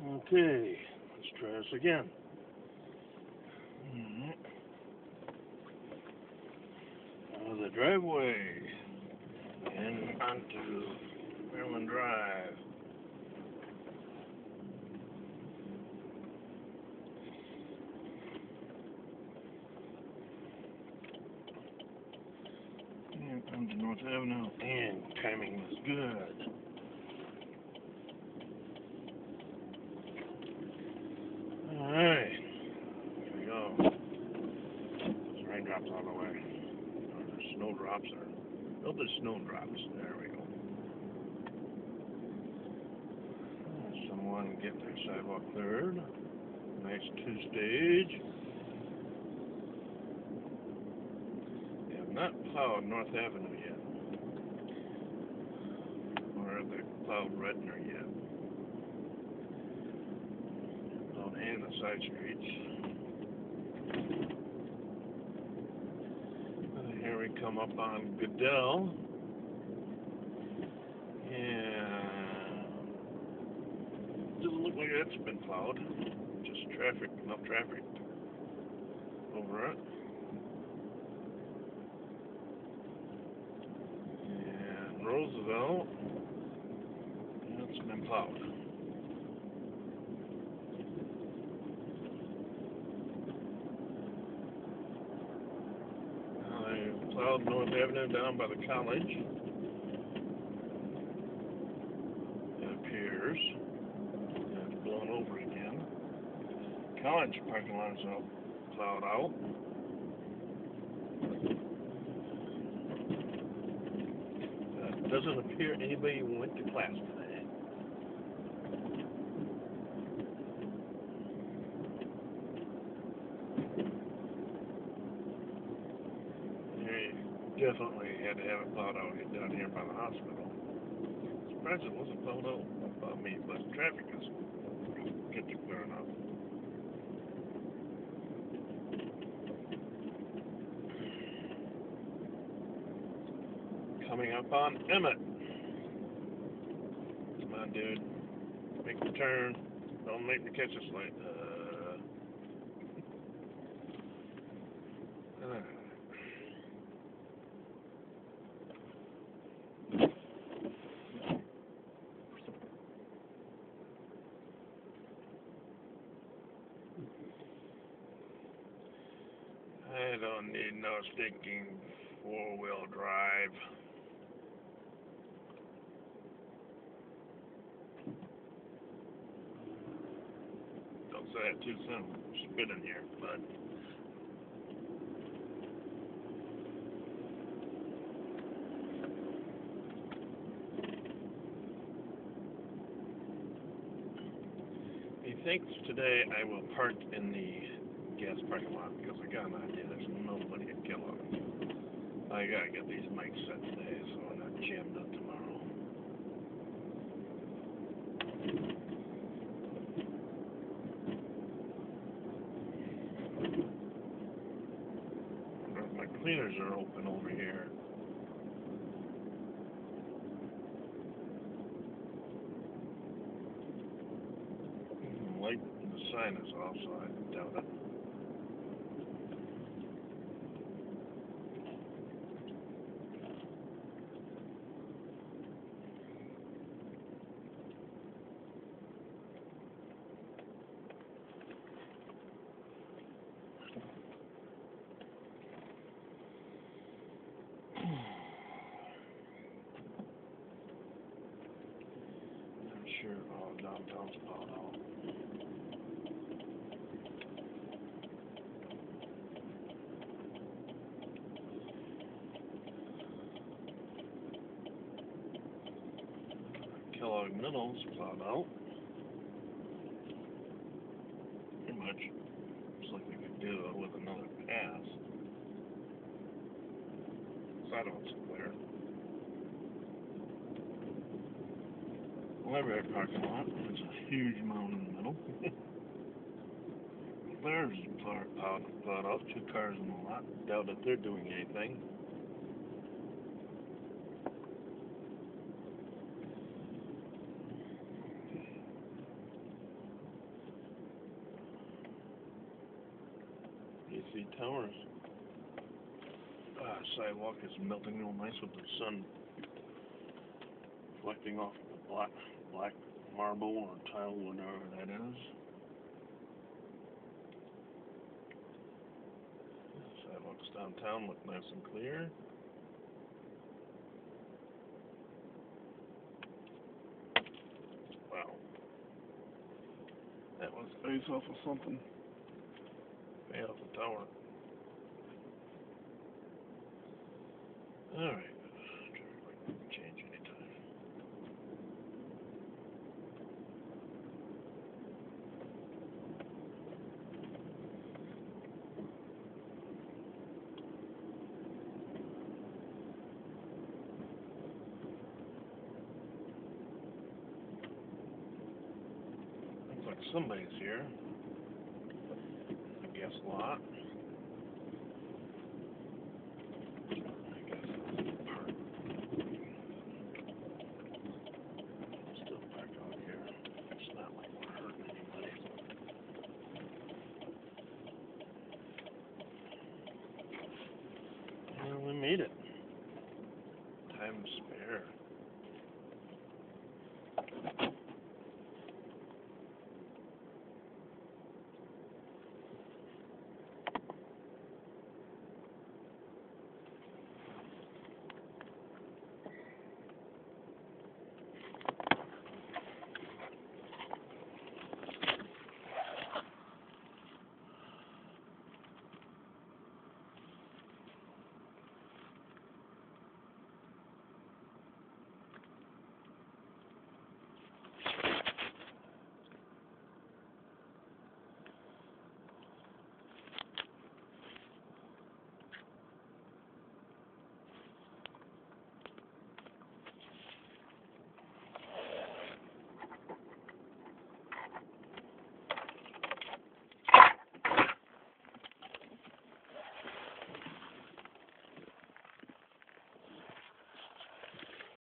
Okay, let's try this again. Out of the driveway and onto Maryland Drive. And onto North Avenue, and timing was good. Alright, here we go. There's raindrops all the way. Or there's snowdrops, oh, there's snowdrops. There we go. Someone getting their sidewalk cleared. Nice two-stage. They have not plowed North Avenue yet. Or have they plowed Redner yet? And the side streets. And here we come up on Goodell. And doesn't look like it's been plowed. Just traffic, enough traffic over it. And Roosevelt, it's been plowed. Plowed North Avenue down by the college. It appears. And it's blown over again. College parking lot is all plowed out. Doesn't appear anybody went to class today. Definitely had to have it plowed out down here by the hospital. Surprised it wasn't plowed out by me, but traffic is getting clear enough. Coming up on Emmett. Come on, dude. Make the turn. Don't make me catch us late. I don't need no stinking four-wheel drive. Don't say it too soon. Spit in here, bud. Methinks today I will park in the gas parking lot because I got an idea. There's nobody at Kellogg. I gotta get these mics set today so I'm not jammed up tomorrow. I wonder if my cleaners are open over here. Light in the sign is off, so I doubt it. I'm sure all downtown's plowed out. Kellogg Middle's plowed out. Pretty much. Looks like we could do it with another pass. Sidewalks are clear. Library parking lot. There's a huge mound in the middle. There's plowed out. 2 cars in the lot. Doubt that they're doing anything. See, towers. Sidewalk is melting real nice with the sun reflecting off the black marble or tile, whatever that is. Sidewalks downtown look nice and clear. Wow. That was ice off of something. Way off the tower. Alright. Traffic might change anytime. Looks like somebody's here. I guess a lot.